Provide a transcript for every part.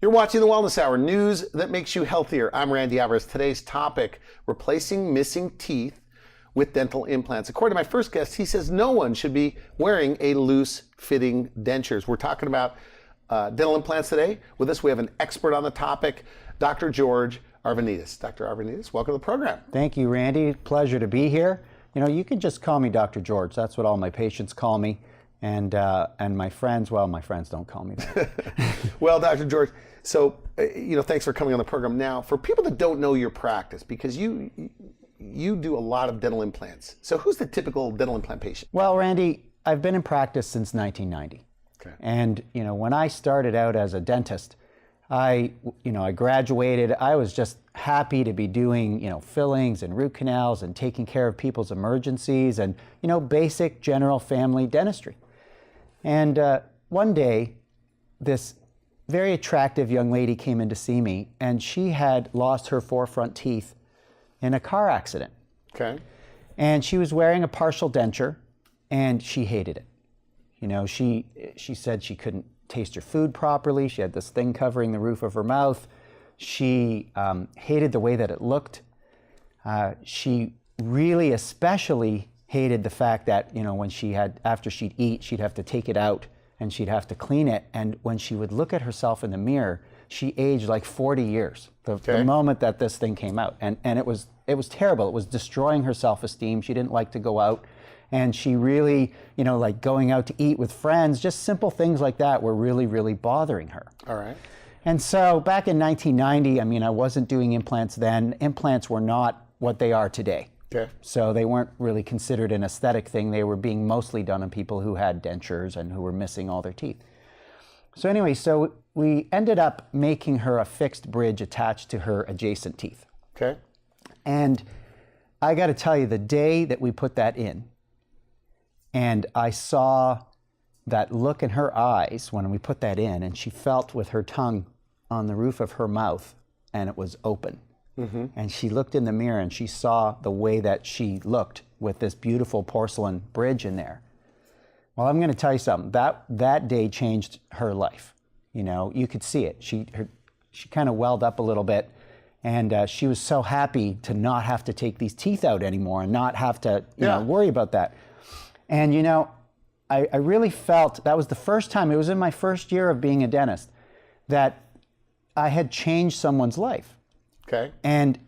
You're watching the Wellness Hour, news that makes you healthier. I'm Randy Alvarez. Today's topic, replacing missing teeth with dental implants. According to my first guest, he says no one should be wearing a loose-fitting dentures. We're talking about dental implants today. With us, we have an expert on the topic, Dr. George Arvanitis. Dr. Arvanitis, welcome to the program. Thank you, Randy. Pleasure to be here. You know, you can just call me Dr. George. That's what all my patients call me. And my friends, well, my friends don't call me that. Well, Dr. George, so, thanks for coming on the program. Now, for people that don't know your practice, because you do a lot of dental implants. So who's the typical dental implant patient? Well, Randy, I've been in practice since 1990. Okay. And, when I started out as a dentist, I graduated. I was just happy to be doing, fillings and root canals and taking care of people's emergencies and, basic general family dentistry. And one day, this very attractive young lady came in to see me, and she had lost her 4 front teeth in a car accident. Okay. And she was wearing a partial denture, and she hated it. She said she couldn't taste her food properly. She had this thing covering the roof of her mouth. She hated the way that it looked. She really especially hated the fact that, when after she'd eat, she'd have to take it out and she'd have to clean it. And when she would look at herself in the mirror, she aged like 40 years, the moment that this thing came out. And it was terrible. It was destroying her self-esteem. She didn't like to go out. And she really, like going out to eat with friends, just simple things like that were really, really bothering her. All right. And so back in 1990, I wasn't doing implants then. Implants were not what they are today. Okay. So they weren't really considered an aesthetic thing. They were being mostly done on people who had dentures and who were missing all their teeth. So anyway, so we ended up making her a fixed bridge attached to her adjacent teeth. Okay. And I got to tell you, the day that we put that in, and I saw that look in her eyes when we put that in, and she felt with her tongue on the roof of her mouth, and it was open. Mm-hmm. And she looked in the mirror and she saw the way that she looked with this beautiful porcelain bridge in there. Well, I'm going to tell you something. That day changed her life. You could see it. She kind of welled up a little bit, and she was so happy to not have to take these teeth out anymore and not have to worry about that. And I really felt that was the first time, it was in my first year of being a dentist, that I had changed someone's life. Okay. And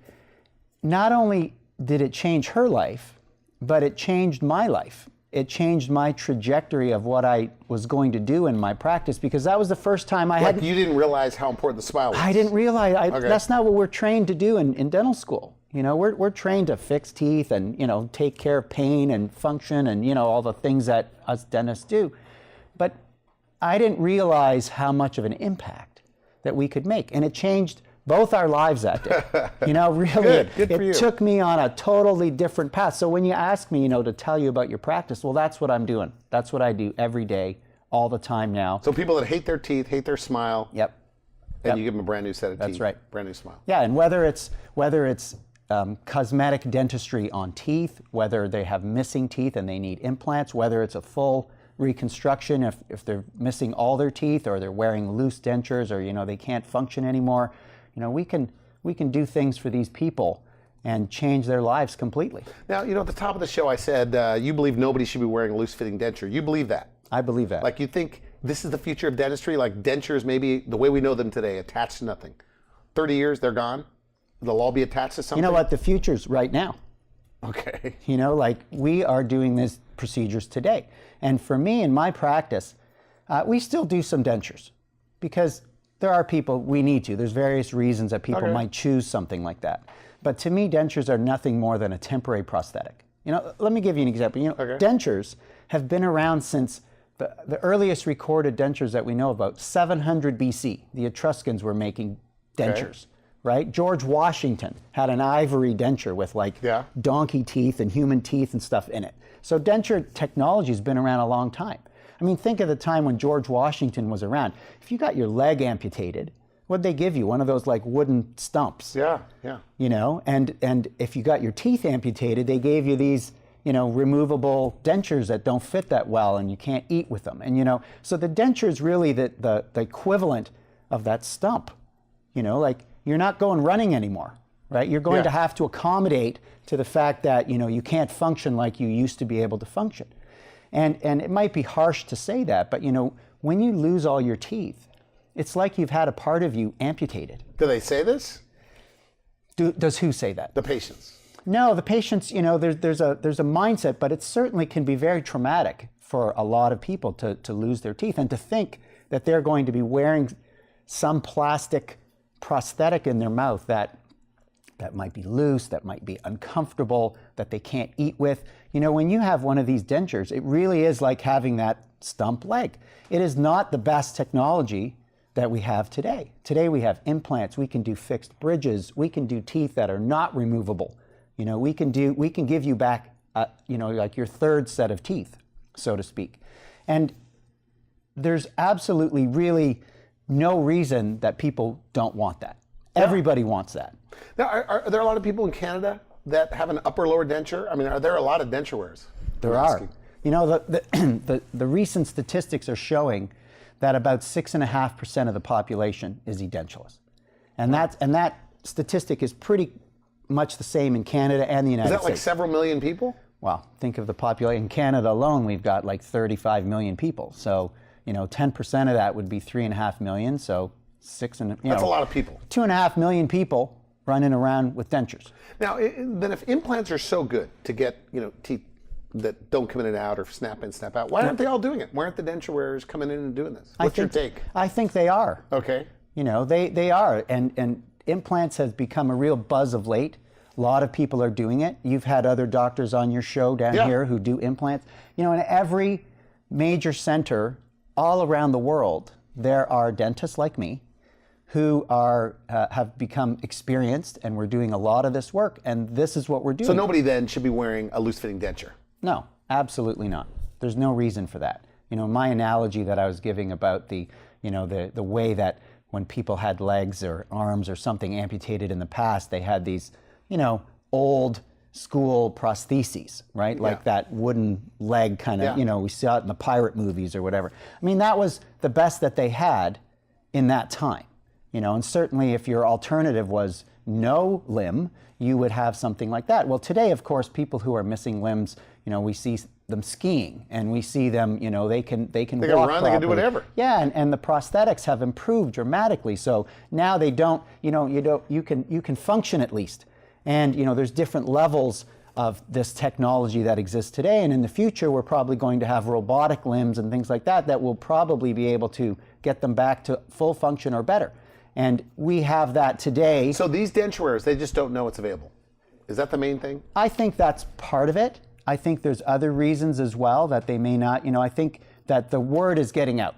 not only did it change her life, but it changed my life. It changed my trajectory of what I was going to do in my practice, because that was the first time I had. You didn't realize how important the smile was. I didn't realize. That's not what we're trained to do in dental school. We're trained to fix teeth and, take care of pain and function and, all the things that us dentists do. But I didn't realize how much of an impact that we could make. And it changed both our lives that day. Really, Good for you. It took me on a totally different path. So when you ask me, to tell you about your practice, well, that's what I'm doing. That's what I do every day, all the time now. So people that hate their teeth, hate their smile. Yep. And you give them a brand new set of teeth. That's right. Brand new smile. Yeah, and whether it's cosmetic dentistry on teeth, whether they have missing teeth and they need implants, whether it's a full reconstruction if they're missing all their teeth, or they're wearing loose dentures, or they can't function anymore, we can do things for these people and change their lives completely. Now, at the top of the show I said you believe nobody should be wearing a loose-fitting denture. You believe that? I believe that. Like, you think this is the future of dentistry? Like, dentures, maybe the way we know them today, attached to nothing. 30 years, they're gone? They'll all be attached to something? You know what? The future's right now. Okay. We are doing these procedures today. And for me, in my practice, we still do some dentures, because there are people, we need to. There's various reasons that people might choose something like that. But to me, dentures are nothing more than a temporary prosthetic. Let me give you an example. Dentures have been around since the earliest recorded dentures that we know about, 700 BC. The Etruscans were making dentures. Right? George Washington had an ivory denture with donkey teeth and human teeth and stuff in it. So denture technology has been around a long time. Think of the time when George Washington was around. If you got your leg amputated, what'd they give you? One of those wooden stumps. Yeah. And if you got your teeth amputated, they gave you these, removable dentures that don't fit that well, and you can't eat with them. And so the denture is really the equivalent of that stump. Like you're not going running anymore, right? You're going to have to accommodate to the fact that, you can't function like you used to be able to function. And it might be harsh to say that, but when you lose all your teeth, it's like you've had a part of you amputated. Do they say this? Does who say that? The patients. No, the patients, there's a mindset, but it certainly can be very traumatic for a lot of people to lose their teeth, and to think that they're going to be wearing some plastic prosthetic in their mouth that might be loose, that might be uncomfortable, that they can't eat with. When you have one of these dentures, it really is like having that stump leg. It is not the best technology that we have today. Today we have implants, we can do fixed bridges, we can do teeth that are not removable. We can give you back, like your third set of teeth, so to speak. And there's absolutely really no reason that people don't want that. Everybody wants that. Now, are there a lot of people in Canada that have an upper lower denture? I mean, are there a lot of denture wearers? There are. The recent statistics are showing that about 6.5% of the population is edentulous. And that statistic is pretty much the same in Canada and the United States. Is that like several million people? Well, think of the population. In Canada alone, we've got like 35 million people. So, 10% of that would be 3.5 million. So that's a lot of people. 2.5 million people running around with dentures. Now, then if implants are so good to get, teeth that don't come in and out or snap in, snap out, why aren't they all doing it? Why aren't the denture wearers coming in and doing this? What's your take? I think they are. Okay. They are. And implants has become a real buzz of late. A lot of people are doing it. You've had other doctors on your show down here who do implants. In every major center all around the world, there are dentists like me who have become experienced, and we're doing a lot of this work, and this is what we're doing. So nobody then should be wearing a loose-fitting denture? No, absolutely not. There's no reason for that. My analogy that I was giving about the way that when people had legs or arms or something amputated in the past, they had these, old school prostheses, right? Like that wooden leg kind of, we saw it in the pirate movies or whatever. I mean, that was the best that they had in that time, and certainly if your alternative was no limb, you would have something like that. Well, today, of course, people who are missing limbs, we see them skiing, and we see them, they can walk run, properly. they can do whatever. Yeah, and the prosthetics have improved dramatically. So now they don't, you can function at least. And there's different levels of this technology that exists today, and in the future we're probably going to have robotic limbs and things like that will probably be able to get them back to full function or better. And we have that today. So these denture wearers, they just don't know it's available. Is that the main thing? I think that's part of it. I think there's other reasons as well that they may not, I think that the word is getting out,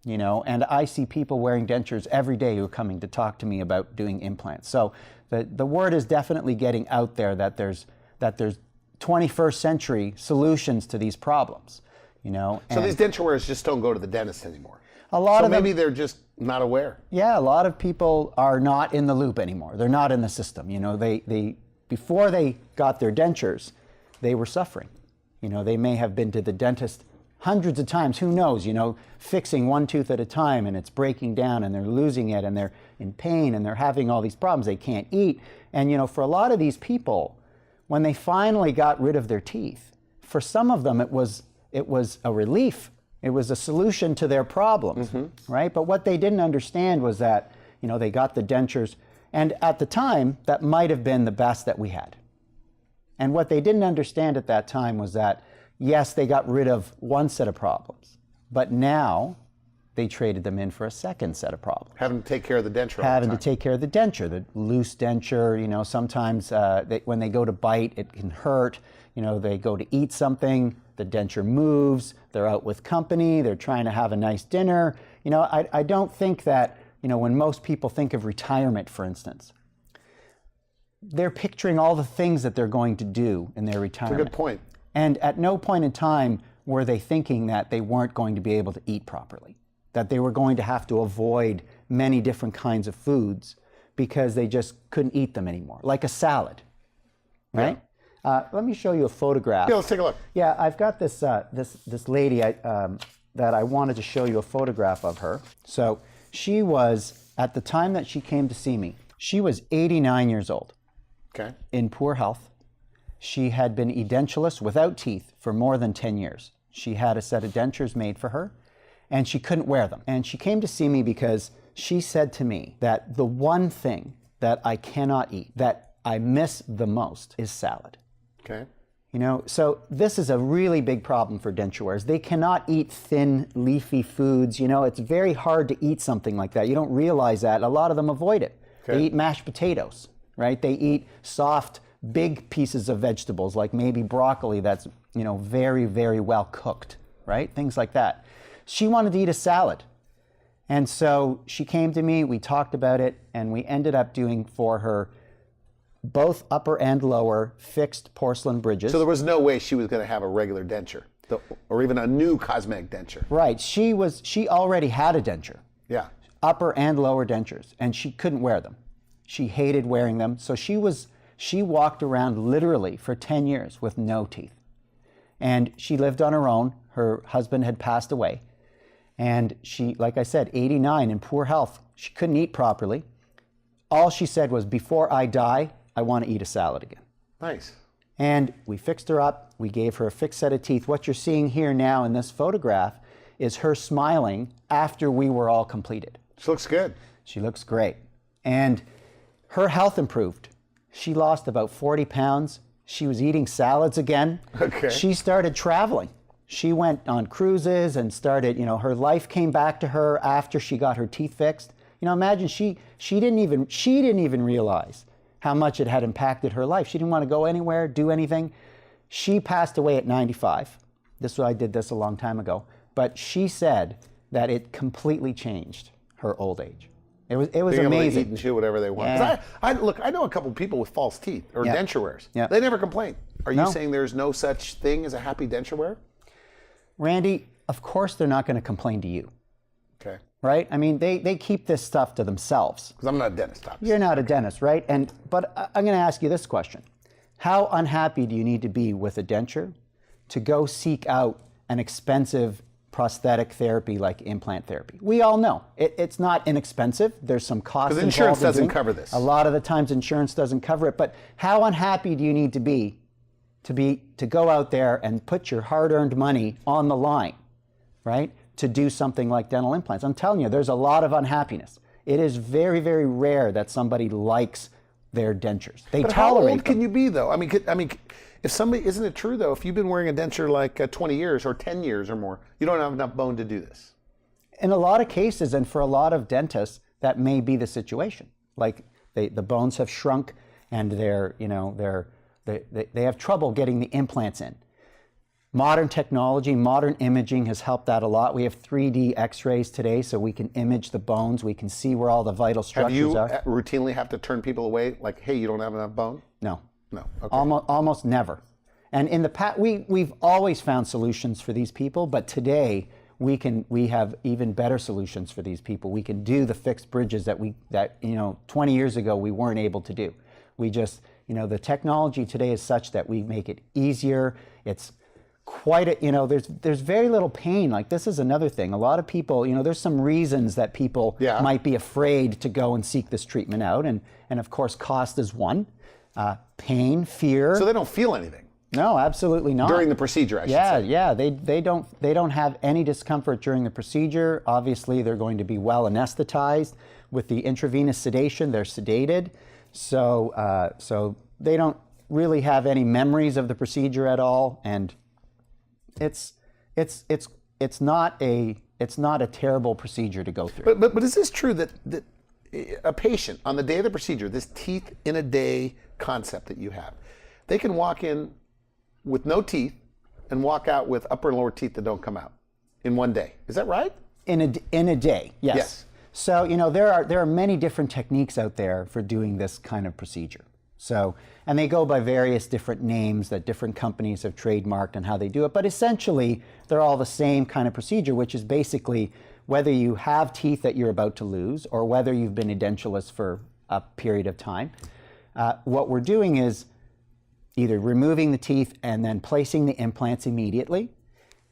and I see people wearing dentures every day who are coming to talk to me about doing implants. So the word is definitely getting out there that there's 21st century solutions to these problems, So these denture wearers just don't go to the dentist anymore. A lot of them, maybe they're just not aware. Yeah, a lot of people are not in the loop anymore. They're not in the system. They before they got their dentures, they were suffering. They may have been to the dentist hundreds of times, who knows, fixing one tooth at a time, and it's breaking down, and they're losing it, and they're in pain, and they're having all these problems. They can't eat. And, for a lot of these people, when they finally got rid of their teeth, for some of them, it was a relief. It was a solution to their problems, right? But what they didn't understand was that, they got the dentures, and at the time, that might have been the best that we had. And what they didn't understand at that time was that, yes, they got rid of one set of problems, but now they traded them in for a second set of problems. Having to take care of the denture. Having to take care of the denture, the loose denture. Sometimes when they go to bite, it can hurt. They go to eat something, the denture moves. They're out with company. They're trying to have a nice dinner. I don't think that when most people think of retirement, for instance, they're picturing all the things that they're going to do in their retirement. That's a good point. And at no point in time were they thinking that they weren't going to be able to eat properly, that they were going to have to avoid many different kinds of foods because they just couldn't eat them anymore, like a salad, right? Yeah. Let me show you a photograph. Yeah, let's take a look. Yeah, I've got this lady that I wanted to show you a photograph of her. So She was, at the time that she came to see me, she was 89 years old. Okay. In poor health. She had been edentulous without teeth for more than 10 years. She had a set of dentures made for her, and she couldn't wear them. And she came to see me because she said to me that the one thing that I cannot eat, that I miss the most, is salad. Okay. You know, so this is a really big problem for denture wearers. They cannot eat thin, leafy foods. You know, it's very hard to eat something like that. You don't realize that. A lot of them avoid it. Okay. They eat mashed potatoes, right? They eat soft, big pieces of vegetables, like maybe broccoli that's, you know, very, very well cooked, right? Things like that. She wanted to eat a salad. And so she came to me, we talked about it, and we ended up doing for her both upper and lower fixed porcelain bridges. So there was no way she was going to have a regular denture, or even a new cosmetic denture. Right. She already had a denture. Yeah. Upper and lower dentures, and she couldn't wear them. She hated wearing them. So she walked around literally for 10 years with no teeth. And she lived on her own. Her husband had passed away. And she, like I said, 89 in poor health. She couldn't eat properly. All she said was, before I die, I want to eat a salad again. Nice. And we fixed her up. We gave her a fixed set of teeth. What you're seeing here now in this photograph is her smiling after we were all completed. She looks good. She looks great. And her health improved. She lost about 40 pounds. She was eating salads again. Okay. She started traveling. She went on cruises and started, you know, her life came back to her after she got her teeth fixed. You know, imagine she didn't even realize how much it had impacted her life. She didn't want to go anywhere, do anything. She passed away at 95. I did this a long time ago. But she said that it completely changed her old age. It was Being able amazing. to eat and chew whatever they want. Yeah. 'Cause I know a couple of people with false teeth or Yeah. denture wearers. Yeah. They never complain. Are you No. saying there's no such thing as a happy denture wearer? Randy, of course they're not going to complain to you, Okay. right? I mean, they keep this stuff to themselves. Because I'm not a dentist, obviously. You're not a dentist, right? But I'm going to ask you this question. How unhappy do you need to be with a denture to go seek out an expensive prosthetic therapy like implant therapy? We all know it's not inexpensive. There's some cost Because involved insurance in doesn't doing it. cover this. A lot of the times insurance doesn't cover it. But how unhappy do you need to be to go out there and put your hard-earned money on the line, right? To do something like dental implants. I'm telling you, there's a lot of unhappiness. It is very, very rare that somebody likes their dentures. They But how tolerate old them. can you be, though? I mean, if somebody, isn't it true, though, if you've been wearing a denture like 20 years or 10 years or more, you don't have enough bone to do this? In a lot of cases, and for a lot of dentists, that may be the situation. Like the bones have shrunk and they have trouble getting the implants in. Modern technology, modern imaging has helped that a lot. We have 3D x-rays today, so we can image the bones. We can see where all the vital structures are. Have you routinely have to turn people away, like, hey, you don't have enough bone? No. No. Okay. Almost never. And in the past, we've always found solutions for these people, but today we have even better solutions for these people. We can do the fixed bridges that 20 years ago we weren't able to do. We just, the technology today is such that we make it easier. It's quite there's very little pain. Like, this is another thing. A lot of people, there's some reasons that people might be afraid to go and seek this treatment out. And of course, cost is one. Pain, fear. So they don't feel anything? No, absolutely not. During the procedure, I should say. Yeah. They don't have any discomfort during the procedure. Obviously, they're going to be well anesthetized. With the intravenous sedation, they're sedated. So they don't really have any memories of the procedure at all. And it's not a terrible procedure to go through. But is this true that a patient on the day of the procedure, this teeth in a day concept that you have, they can walk in with no teeth and walk out with upper and lower teeth that don't come out in one day? Is that right? In a day, yes. Yes. So there are many different techniques out there for doing this kind of procedure. So, and they go by various different names that different companies have trademarked and how they do it. But essentially, they're all the same kind of procedure, which is basically whether you have teeth that you're about to lose or whether you've been edentulous for a period of time. What we're doing is either removing the teeth and then placing the implants immediately.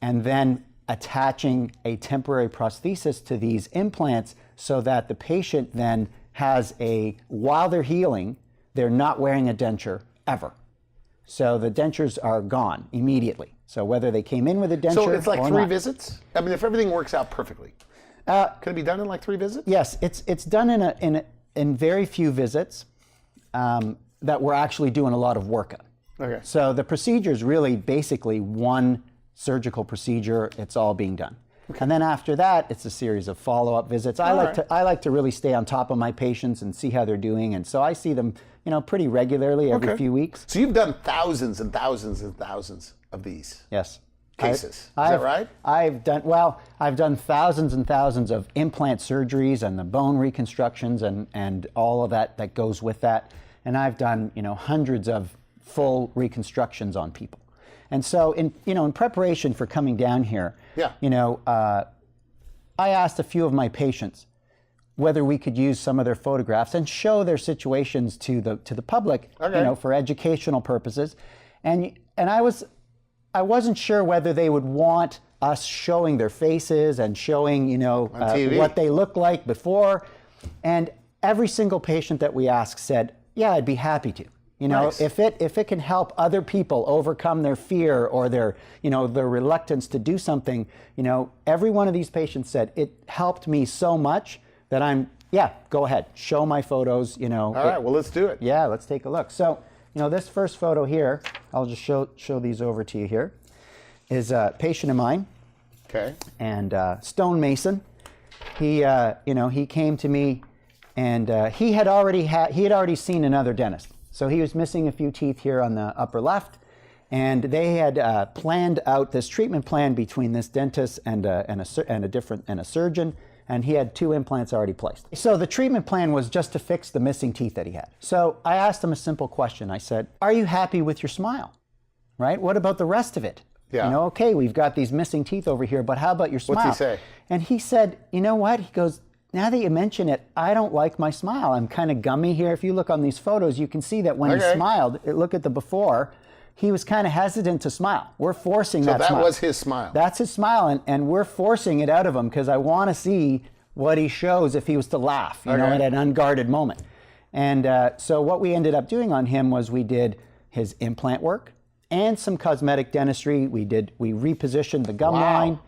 And then attaching a temporary prosthesis to these implants so that the patient then has while they're healing, they're not wearing a denture ever. So the dentures are gone immediately. So whether they came in with a denture So it's like or 3 not. visits? I mean, if everything works out perfectly, can it be done in like 3 visits? Yes, it's done in very few visits that we're actually doing a lot of work on. Okay. So the procedure is really basically one surgical procedure. It's all being done. And then after that, it's a series of follow-up visits. I like to really stay on top of my patients and see how they're doing. And so I see them, pretty regularly every few weeks. So you've done thousands and thousands and thousands of these Yes. cases. Is that right? I've done thousands and thousands of implant surgeries and the bone reconstructions and all of that goes with that. And I've done, hundreds of full reconstructions on people. And so in preparation for coming down here, I asked a few of my patients whether we could use some of their photographs and show their situations to the public, for educational purposes. And I wasn't sure whether they would want us showing their faces and showing, what they looked like before. And every single patient that we asked said, yeah, I'd be happy to. Nice. If it can help other people overcome their fear or their reluctance to do something, every one of these patients said, it helped me so much that go ahead, show my photos, All right, well, let's do it. Yeah, let's take a look. So, this first photo here, I'll just show these over to you here, is a patient of mine. Okay. And stonemason. He came to me, and he had already seen another dentist. So he was missing a few teeth here on the upper left, and they had planned out this treatment plan between this dentist and a surgeon, and he had 2 implants already placed. So the treatment plan was just to fix the missing teeth that he had. So I asked him a simple question. I said, "Are you happy with your smile? Right? What about the rest of it? Yeah. Okay, we've got these missing teeth over here, but how about your smile?" What's he say? And he said, "You know what?" He goes, "Now that you mention it, I don't like my smile. I'm kind of gummy here. If you look on these photos, you can see that when he smiled, look at the before, he was kind of hesitant to smile. We're forcing that smile. So that was his smile. That's his smile, and we're forcing it out of him because I want to see what he shows if he was to laugh, at an unguarded moment. And so what we ended up doing on him was we did his implant work and some cosmetic dentistry. We repositioned the gum line.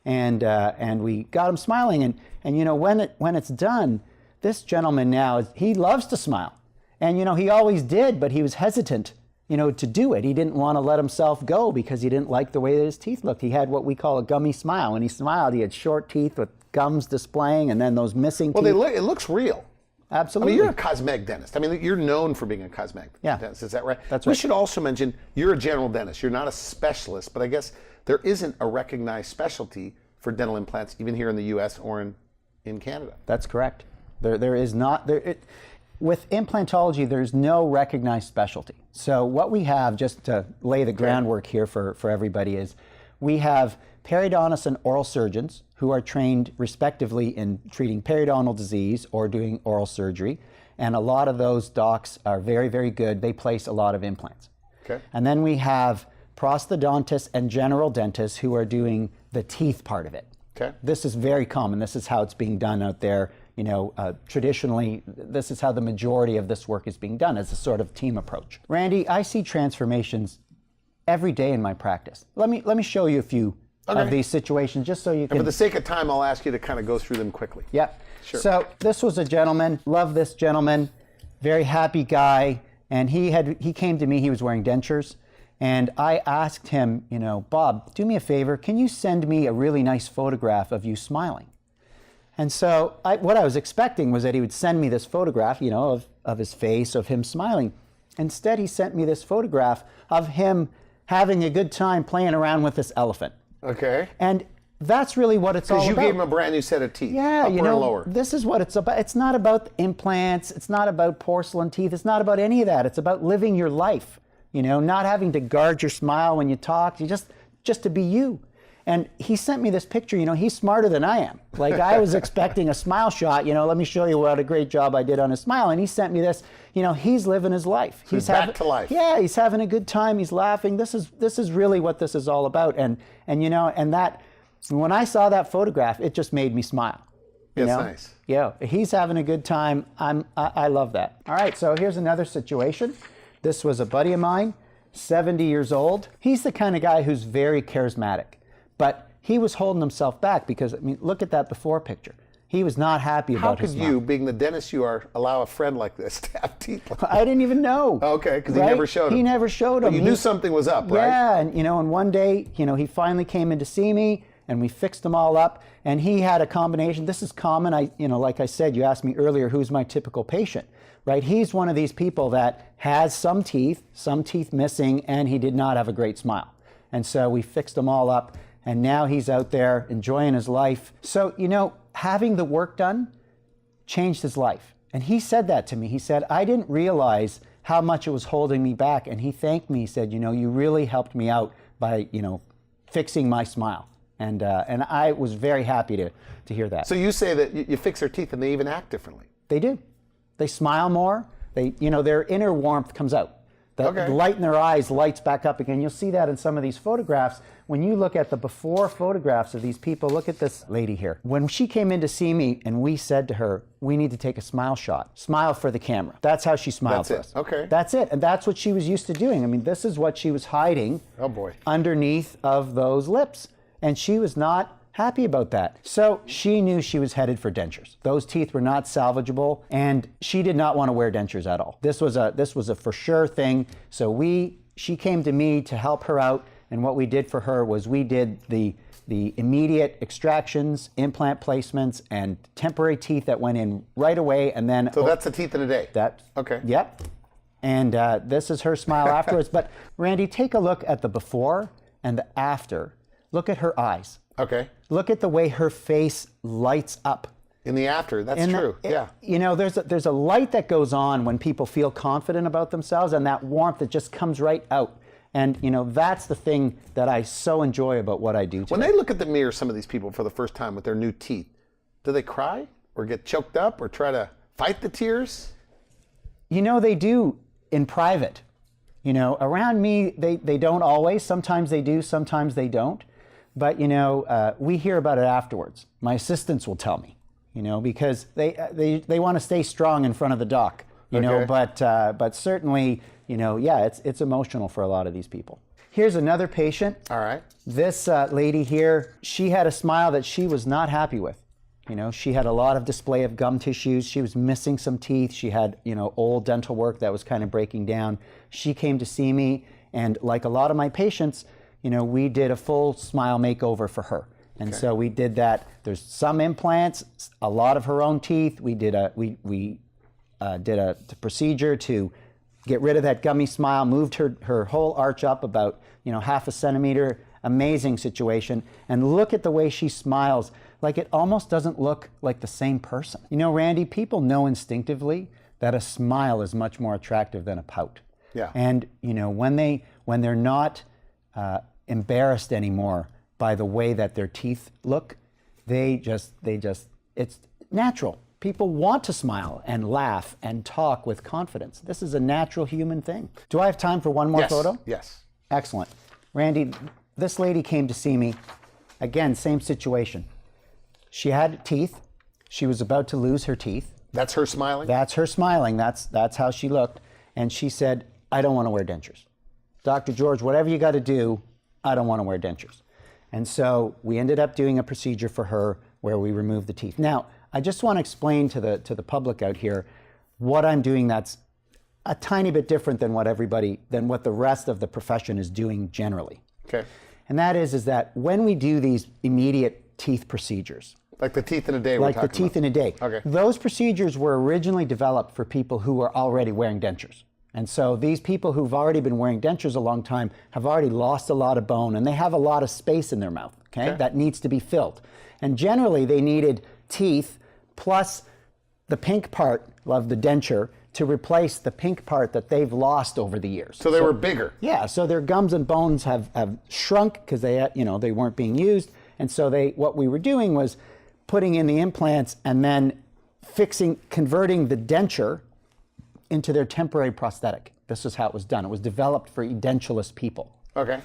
And we got him smiling, and when it's done, this gentleman now he loves to smile, and he always did, but he was hesitant, to do it. He didn't want to let himself go because he didn't like the way that his teeth looked. He had what we call a gummy smile. When he smiled, he had short teeth with gums displaying, and then those missing teeth. Well, it looks real. Absolutely. I mean, you're a cosmetic dentist. I mean, you're known for being a cosmetic dentist. Is that right? That's We right. should also mention you're a general dentist. You're not a specialist, but I guess there isn't a recognized specialty for dental implants, even here in the U.S. or in Canada. That's correct. There is not with implantology. There's no recognized specialty. So what we have, just to lay the groundwork here for everybody, is we have periodontist and oral surgeons who are trained respectively in treating periodontal disease or doing oral surgery, and a lot of those docs are very, very good. They place a lot of implants. Okay. And then we have prosthodontists and general dentists who are doing the teeth part of it. Okay. This is very common. This is how it's being done out there. Traditionally, this is how the majority of this work is being done, as a sort of team approach. Randy, I see transformations every day in my practice. Let me show you a few of these situations, just so you can. And for the sake of time, I'll ask you to kind of go through them quickly. Yep. Sure. So this was a gentleman. Love this gentleman. Very happy guy. And he came to me. He was wearing dentures. And I asked him, "Bob, do me a favor. Can you send me a really nice photograph of you smiling?" And so what I was expecting was that he would send me this photograph, of his face, of him smiling. Instead, he sent me this photograph of him having a good time playing around with this elephant. Okay. And that's really what it's all about. Because you gave him a brand new set of teeth. Yeah, upper and lower. This is what it's about. It's not about implants. It's not about porcelain teeth. It's not about any of that. It's about living your life. Not having to guard your smile when you talk. You just to be you. And he sent me this picture. He's smarter than I am. Like, I was expecting a smile shot. Let me show you what a great job I did on his smile. And he sent me this. He's living his life. So he's back to life. Yeah, he's having a good time. He's laughing. This is really what this is all about. And that And when I saw that photograph, it just made me smile. You It's know? nice. Yeah, he's having a good time. I love that. All right, so here's another situation. This was a buddy of mine, 70 years old. He's the kind of guy who's very charismatic, but he was holding himself back because, I mean, look at that before picture. He was not happy How about his could smile. you, being the dentist you are, allow a friend like this to have teeth like that? I didn't even know. Okay, because he right? never showed him. He never showed him. But you knew something was up, right? Yeah, and one day, he finally came in to see me, and we fixed them all up. And he had a combination. This is common. Like I said, you asked me earlier, who's my typical patient, right? He's one of these people that has some teeth missing, and he did not have a great smile. And so we fixed them all up, and now he's out there enjoying his life. So, having the work done changed his life. And he said that to me. He said, I didn't realize how much it was holding me back. And he thanked me. He said, you really helped me out by, fixing my smile. And I was very happy to hear that. So you say that you fix their teeth and they even act differently. They do. They smile more. Their inner warmth comes out. The light in their eyes lights back up again. You'll see that in some of these photographs. When you look at the before photographs of these people, look at this lady here. When she came in to see me and we said to her, we need to take a smile shot. Smile for the camera. That's how she smiled That's for it. us. Okay. That's it. And that's what she was used to doing. I mean, this is what she was hiding Oh, boy. underneath of those lips. And she was not happy about that. So she knew she was headed for dentures. Those teeth were not salvageable, and she did not want to wear dentures at all. This was a for sure thing. So she came to me to help her out, and what we did for her was we did the immediate extractions, implant placements, and temporary teeth that went in right away, and then So that's the teeth in a day. Okay. Yep. And this is her smile afterwards. But Randy, take a look at the before and the after. Look at her eyes. Okay. Look at the way her face lights up. In the after, that's true. Yeah. There's a light that goes on when people feel confident about themselves, and that warmth that just comes right out. And that's the thing that I so enjoy about what I do today. When they look at the mirror, some of these people for the first time with their new teeth, do they cry or get choked up or try to fight the tears? They do in private. Around me, they don't always. Sometimes they do, sometimes they don't. But, we hear about it afterwards. My assistants will tell me, because they want to stay strong in front of the doc, Okay. but certainly, it's emotional for a lot of these people. Here's another patient. All right. This lady here, she had a smile that she was not happy with. She had a lot of display of gum tissues. She was missing some teeth. She had, old dental work that was kind of breaking down. She came to see me, and like a lot of my patients, we did a full smile makeover for her. And so we did that. There's some implants, a lot of her own teeth. We did a procedure to get rid of that gummy smile, moved her whole arch up about, half a centimeter. Amazing situation. And look at the way she smiles. Like it almost doesn't look like the same person. Randy, people know instinctively that a smile is much more attractive than a pout. Yeah. And, when they're not embarrassed anymore by the way that their teeth look, it's natural. People want to smile and laugh and talk with confidence. This is a natural human thing. Do I have time for one more photo? Yes. Excellent. Randy, this lady came to see me. Again, same situation. She had teeth. She was about to lose her teeth. That's her smiling? That's her smiling. That's how she looked. And she said, I don't want to wear dentures. Dr. George, whatever you got to do, I don't want to wear dentures. And so we ended up doing a procedure for her where we removed the teeth. Now, I just want to explain to the public out here what I'm doing that's a tiny bit different than what the rest of the profession is doing generally. Okay. And that is that when we do these immediate teeth procedures, Like the teeth in a day like the teeth in a day, Okay. those procedures were originally developed for people who were already wearing dentures. And so these people who've already been wearing dentures a long time have already lost a lot of bone, and they have a lot of space in their mouth, okay? That needs to be filled. And generally they needed teeth plus the pink part of the denture to replace the pink part that they've lost over the years. So they were bigger. Yeah, so their gums and bones have shrunk because they weren't being used. And so what we were doing was putting in the implants and then converting the denture into their temporary prosthetic. This is how it was done. It was developed for edentulous people. Okay.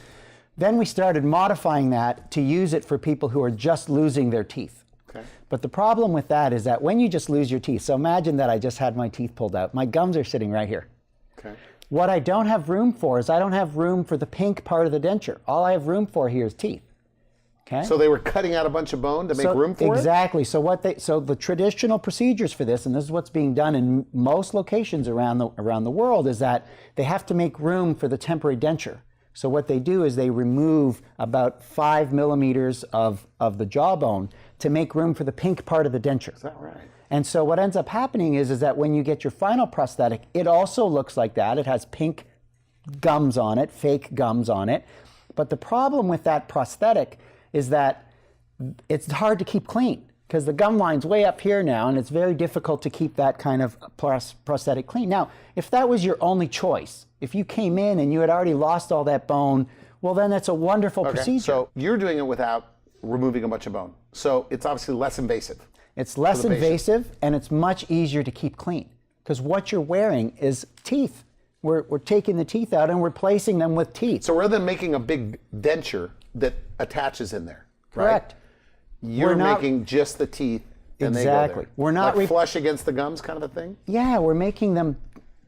Then we started modifying that to use it for people who are just losing their teeth. Okay. But the problem with that is that when you just lose your teeth, so imagine that I just had my teeth pulled out. My gums are sitting right here. Okay. What I don't have room for is I don't have room for the pink part of the denture. All I have room for here is teeth. Okay? So they were cutting out a bunch of bone to make room for it? Exactly. So the traditional procedures for this, and this is what's being done in most locations around the world, is that they have to make room for the temporary denture. So what they do is they remove about 5 millimeters of the jawbone to make room for the pink part of the denture. Is that right? And so what ends up happening is that when you get your final prosthetic, it also looks like that. It has pink gums on it, fake gums on it. But the problem with that prosthetic is that it's hard to keep clean because the gum line's way up here now, and it's very difficult to keep that kind of prosthetic clean. Now, if that was your only choice, if you came in and you had already lost all that bone, well, then that's a wonderful procedure. So you're doing it without removing a bunch of bone. So it's obviously less invasive. It's less invasive, and it's much easier to keep clean because what you're wearing is teeth. We're taking the teeth out and replacing them with teeth. So rather than making a big denture that attaches in there, Correct. Right? You're making just the teeth and they go there. We're not like flush against the gums kind of a thing? Yeah, we're making them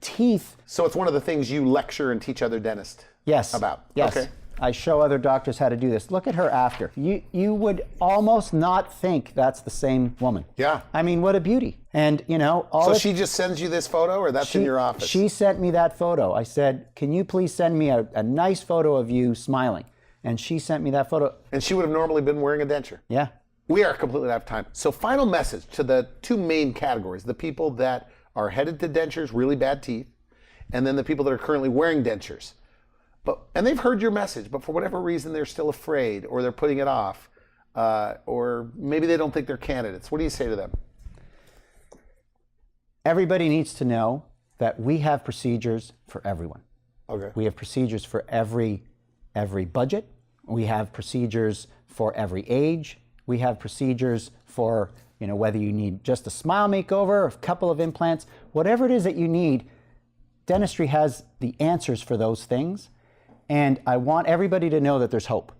teeth. So it's one of the things you lecture and teach other dentists about? Yes. Okay. I show other doctors how to do this. Look at her after. You would almost not think that's the same woman. Yeah. I mean, what a beauty. And, So she just sends you this photo, or that's in your office? She sent me that photo. I said, can you please send me a nice photo of you smiling? And she sent me that photo. And she would have normally been wearing a denture. Yeah. We are completely out of time. So final message to the two main categories, the people that are headed to dentures, really bad teeth, and then the people that are currently wearing dentures. And they've heard your message, but for whatever reason, they're still afraid, or they're putting it off, or maybe they don't think they're candidates. What do you say to them? Everybody needs to know that we have procedures for everyone. Okay. We have procedures for every budget. We have procedures for every age. We have procedures for, whether you need just a smile makeover, a couple of implants, whatever it is that you need, dentistry has the answers for those things. And I want everybody to know that there's hope,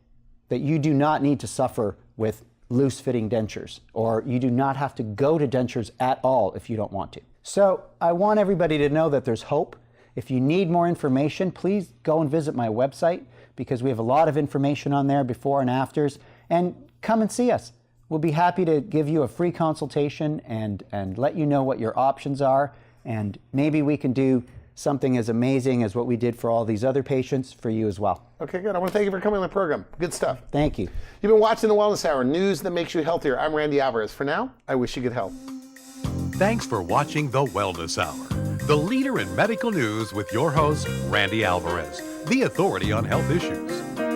that you do not need to suffer with loose-fitting dentures, or you do not have to go to dentures at all if you don't want to. So I want everybody to know that there's hope. If you need more information, please go and visit my website, because we have a lot of information on there, before and afters, and come and see us. We'll be happy to give you a free consultation and let you know what your options are, and maybe we can do something as amazing as what we did for all these other patients for you as well. Okay, good. I want to thank you for coming on the program. Good stuff. Thank you. You've been watching The Wellness Hour, news that makes you healthier. I'm Randy Alvarez. For now, I wish you good health. Thanks for watching The Wellness Hour, the leader in medical news with your host, Randy Alvarez, the authority on health issues.